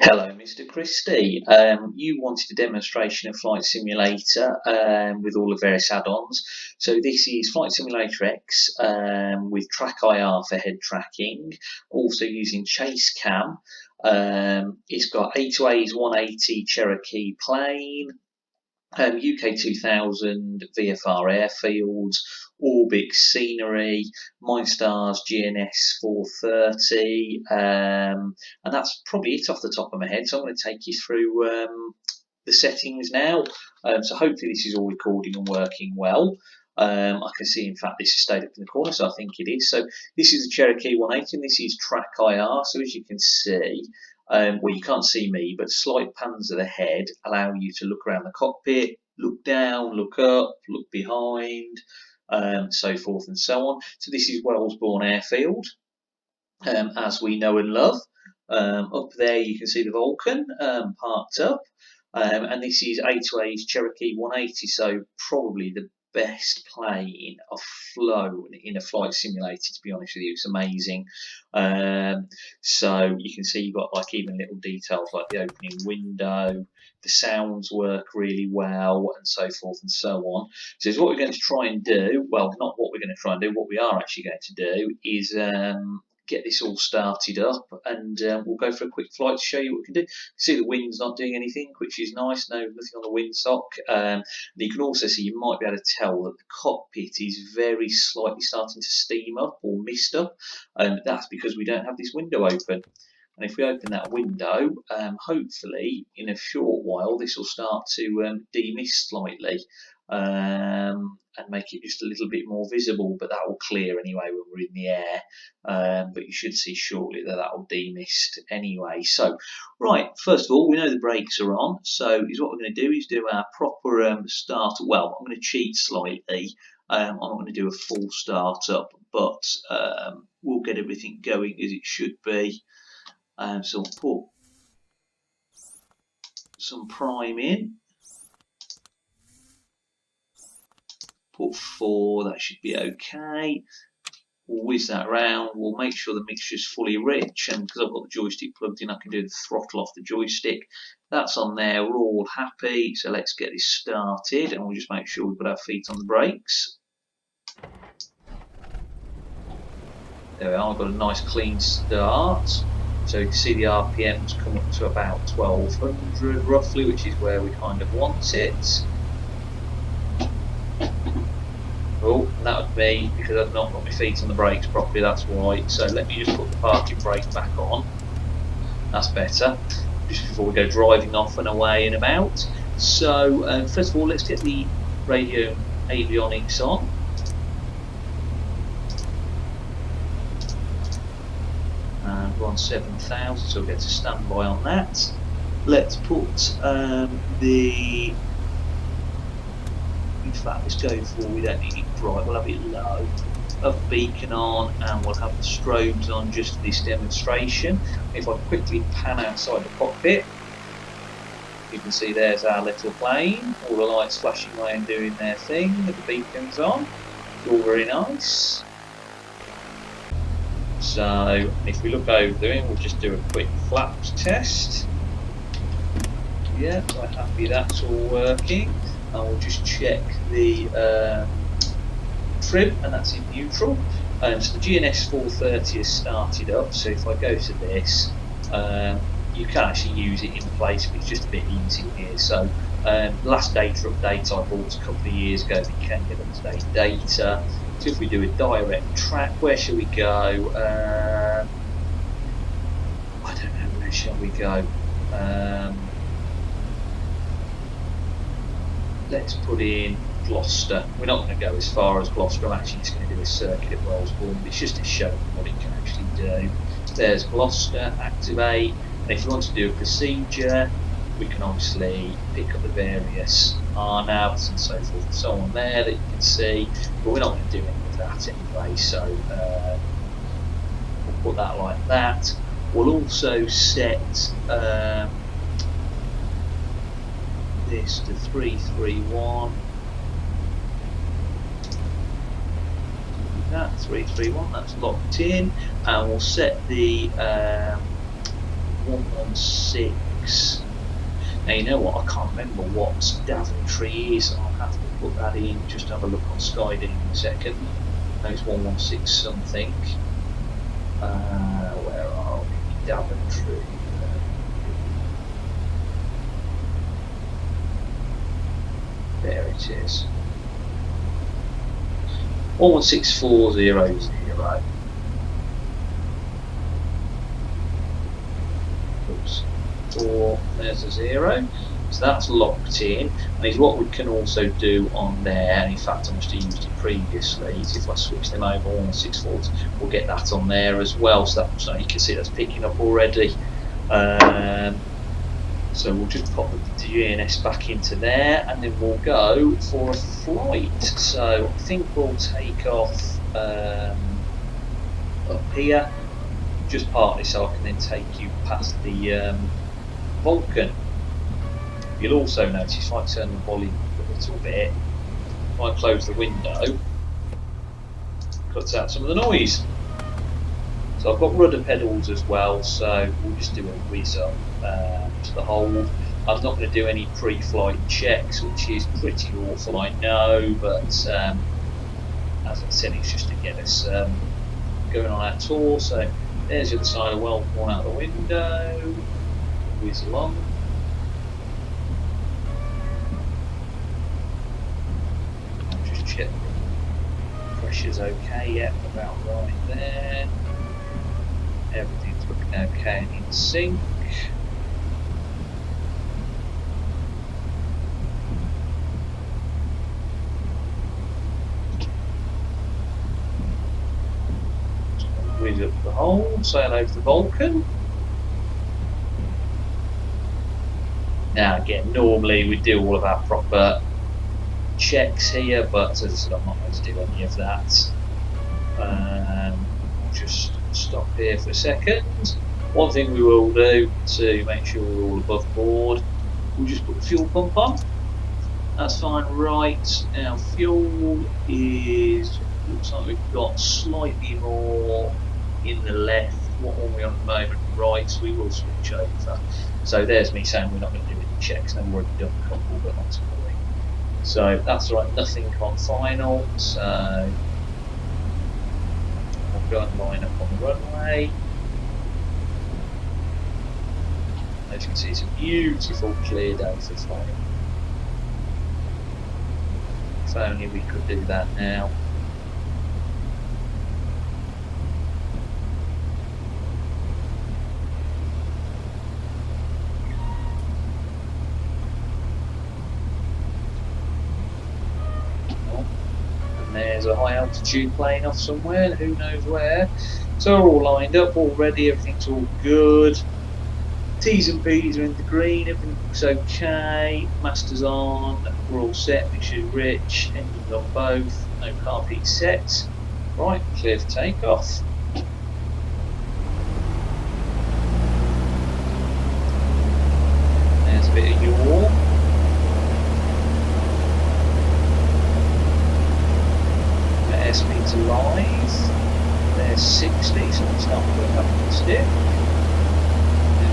Hello, Mr. Christie. You wanted a demonstration of Flight Simulator with all the various add-ons. So this is Flight Simulator X with TrackIR for head tracking, also using ChaseCam. It's got A2A's 180 Cherokee plane, UK 2000 VFR Airfields, Orbx scenery, MindStar's GNS 430, and that's probably it off the top of my head. So I'm going to take you through the settings now. So hopefully this is all recording and working well. I can see, in fact, this is stayed up in the corner, so I think it is. So this is the Cherokee 180, and this is TrackIR. So as you can see, well, you can't see me, but slight pans of the head allow you to look around the cockpit, look down, look up, look behind, so forth and so on. So this is Wellesbourne Airfield, as we know and love. Up there you can see the Vulcan parked up, and this is A2A's Cherokee 180, so probably the best plane I've flown in a flight simulator, to be honest with you. It's amazing. So you can see you've got like even little details like the opening window, the sounds work really well, and so forth and so on. So what we're going to try and do, well, not what we're going to try and do, what we are actually going to do is get this all started up, and we'll go for a quick flight to show you what we can do. You can see the wind's not doing anything, which is nice. No, nothing on the windsock. And you can also see, you might be able to tell that the cockpit is very slightly starting to steam up or mist up, and that's because we don't have this window open. And if we open that window, hopefully in a short while this will start to demist slightly, and make it just a little bit more visible, but that will clear anyway when we're in the air. But you should see shortly that that will demist anyway. So, right, first of all, we know the brakes are on, so what we're going to do is do our proper start. Well, I'm going to cheat slightly. I'm not going to do a full start up, but we'll get everything going as it should be. So I'll put some prime in. Put 4, that should be okay. We'll whiz that around. We'll make sure the mixture's fully rich, and because I've got the joystick plugged in, I can do the throttle off the joystick. That's on there. We're all happy, so let's get this started, and we'll just make sure we've got our feet on the brakes. There we are. I've got a nice clean start. So you can see the RPMs come up to about 1200 roughly, which is where we kind of want it. Oh, and that would be because I've not got my feet on the brakes properly, that's why. So let me just put the parking brake back on. That's better, just before we go driving off and away and about. So first of all, let's get the radio avionics on. And we're on 7,000, so we'll get to standby on that. Let's put in fact, let's go for, we don't need it bright, we'll have it low. Have the beacon on, and we'll have the strobes on just for this demonstration. If I quickly pan outside the cockpit, you can see there's our little plane, all the lights flashing away and doing their thing, with the beacons on. It's all very nice. So if we look over doing, we'll just do a quick flaps test. Yeah, quite happy that's all working. And we'll just check the trim, and that's in neutral. So the GNS 430 has started up, so if I go to this, you can actually use it in place, but it's just a bit easy here. So the last data update I bought a couple of years ago, but you can get up-to-date data. So if we do a direct track, where shall we go? I don't know, where shall we go? Let's put in Gloucester. We're not going to go as far as Gloucester. I'm actually just going to do a circuit at Wellesbourne, but it's just to show what it can actually do. There's Gloucester, activate, and if you want to do a procedure, we can obviously pick up the various RNAVs and so forth and so on there that you can see, but we're not going to do any of that anyway, so we'll put that like that. We'll also set this to 331. That 331, that's locked in, and we'll set the 116. Now you know what, I can't remember what Daventry is. I'll have to put that in, just have a look on Skydiving in a second. No, it's 116 something. Where are we? Daventry. There it is. 116400. Oops. 4, there's a 0. So that's locked in. And what we can also do on there, and in fact I must have used it previously, is if I switch them over 164, we'll get that on there as well. So that, you can see that's picking up already. So we'll just pop the GNS back into there, and then we'll go for a flight. So I think we'll take off up here, just partly so I can then take you past the Vulcan. You'll also notice if I turn the volume up a little bit, if I close the window, it cuts out some of the noise. So I've got rudder pedals as well, so we'll just do a whiz up to the hold. I'm not going to do any pre-flight checks, which is pretty awful, I know, but as I said, it's just to get us going on our tour. So there's the other side of Wellesbourne out the window, whiz along. I'll just check the pressure's okay, yep, about right there. Everything's looking okay and in sync. Whiz up the hole, sail over the Vulcan. Now again, normally we do all of our proper checks here, but as I said, I'm not going to do any of that. Just stop here for a second. One thing we will do to make sure we're all above board, we'll just put the fuel pump on. That's fine. Right, now fuel is, looks like we've got slightly more in the left. What are we on at the moment? Right, so we will switch over. So there's me saying we're not going to do any checks. No, we've already done a couple, but not to worry. So that's right, nothing on final. So I'll go and line up on the runway. As you can see, it's a beautiful clear day for flying. If only we could do that now. There's a high altitude plane off somewhere, who knows where. So we're all lined up, all ready, everything's all good. T's and P's are in the green, everything looks okay. Master's on, we're all set, mixture rich, engines on both, no car peak set. Right, clear for takeoff. There's a bit of yaw. Airspeed's alive. There's 60, so it's not going up and stiff.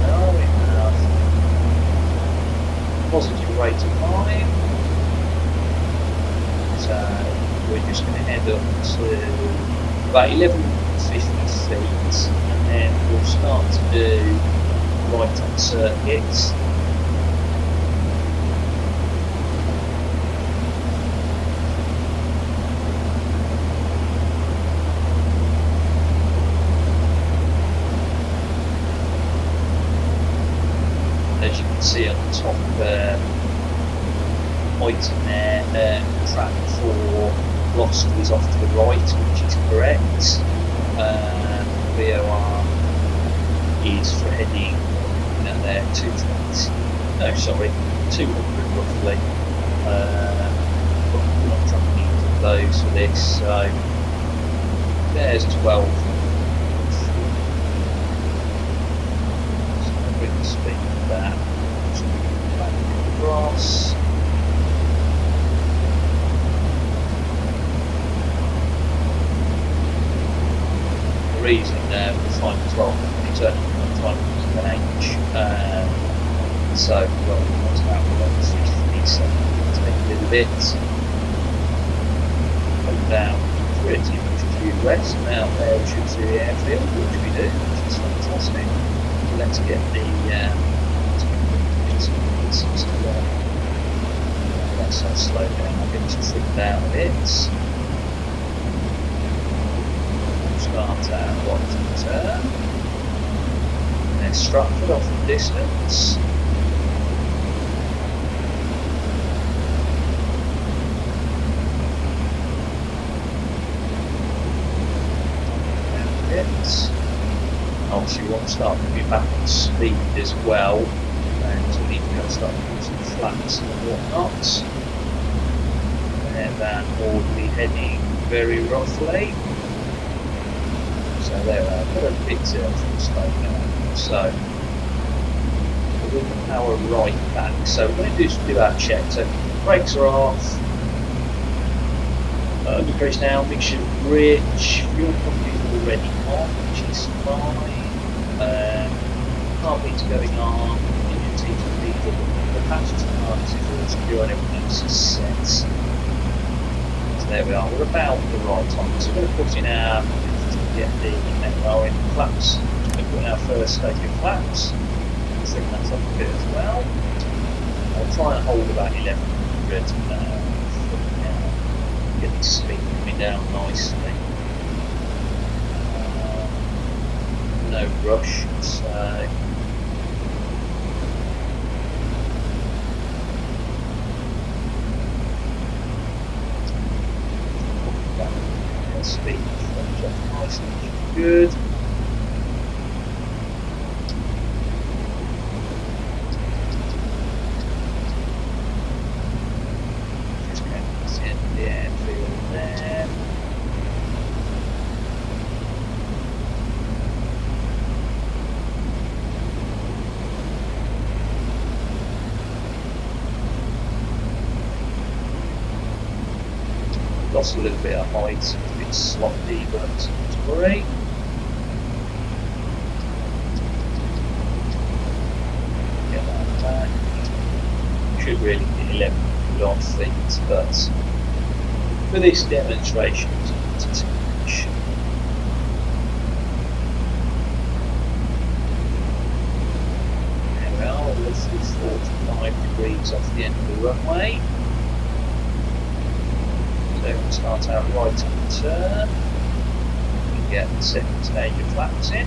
Now we have positive rate of climb. So we're just going to head up to about 1150 feet, and then we'll start to do right on circuits. As you can see on the top item there, track 4 velocity is off to the right, which is correct. VOR is for heading, there, 200 roughly. But we're not tracking either of those for this, so there's 12. So I'll bring the speed that back across. The reason time as well. It's only time to an H. So well, what's about 50, so take a little bit. Come down pretty much due west, and out there we should see the airfield, which we do, which is fantastic. So let's get the let's slow down, I'll get this trimmed down a bit. Start out right turn. And then Stratford off the distance. Obviously, we want to start moving back on speed as well, and so we need to go start using flaps and whatnot. And then we'll be heading very roughly. So there we are, got a bit slow now. So we'll put the power right back. So we're going to do our check. So brakes are off. Decrease now, mixture rich, fuel pump is already on, which is fine. Car beats going on, engine seats are diesel, the passenger harness is all secure and everything else is set. So there we are, we're about the right time. So we're going to put in our, get the MR in flaps, we're going to put in our first stage of flaps, bring that up a bit as well. I'll try and hold about 1100 get the speed coming down nicely. No rush, so speed comes up nicely, which is good. The airfield there. Lost a little bit of height, it's a bit sloppy, but it's great. Get that back. Should really be 11 odd feet, but for this demonstration, it's not too much. There we are, we're roughly 45 degrees off the end of the runway. So we'll start our right hand turn. We get the second stage of flaps in.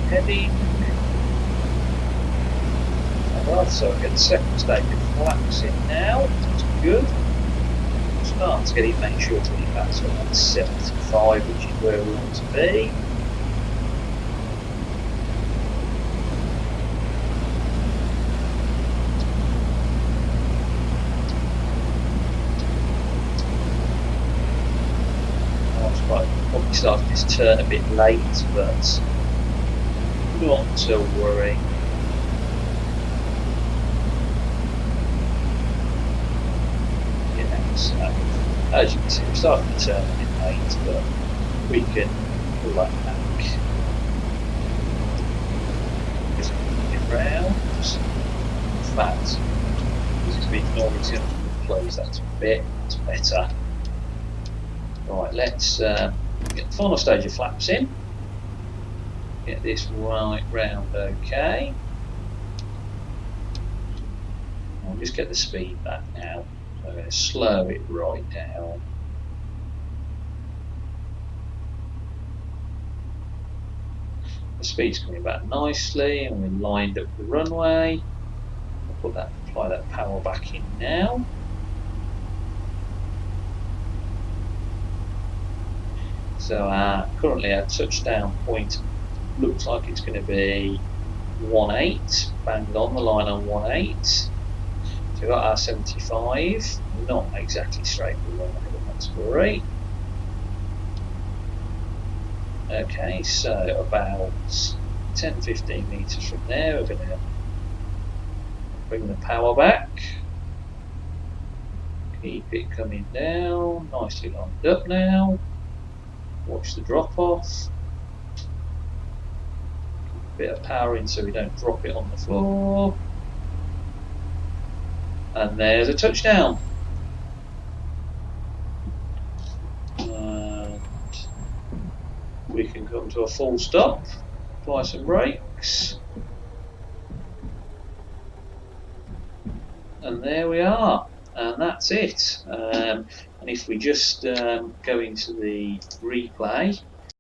Heading. Alright, so we get the second stage of flaps in now, that's good. Start to make sure to get back to about 75, which is where we want to be. Probably started this turn a bit late, but not to worry. Yeah, so as you can see, we're starting to turn a bit late, but we can pull that back. Just move it round. In fact, because it's been normally going to close that a bit, it's better. Right, let's get the final stage of flaps in. Get this right round, okay. I'll just get the speed back now. So I'm going to slow it right down. The speed's coming back nicely, and we're lined up the runway. I'll apply that power back in now. So currently our touchdown point looks like it's going to be 1.8, banged on the line on 1.8. So we've got our 75, not exactly straight with the runway, but that's great. Okay, so about 10-15 metres from there, we're going to bring the power back. Keep it coming down, nicely lined up now. Watch the drop off. Bit of power in so we don't drop it on the floor. And there's a touchdown. And we can come to a full stop, apply some brakes. And there we are. And that's it. And if we just go into the replay,